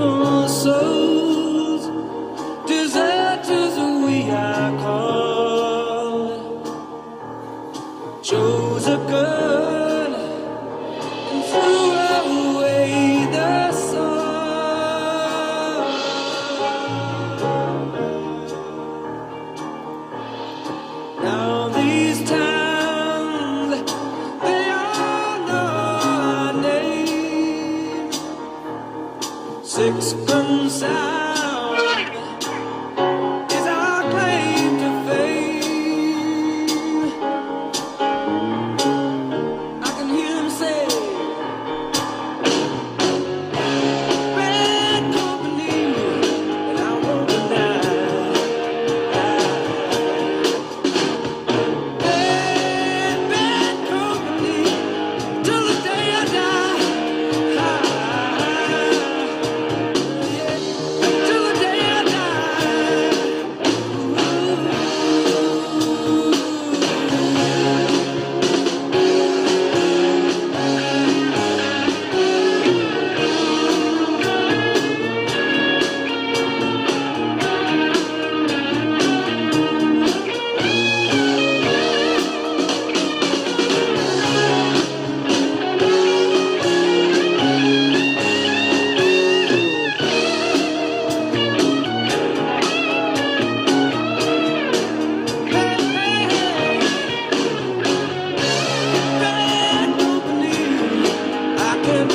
Oh, souls, deserters we are called. Chose a gun and threw away the sword. Now these towns, they all know our name. Six gun sound is our claim to fame. I can hear him say, bad company, and I won't deny. Bad company, till the day I die. Till the day I die. Bad company, I can't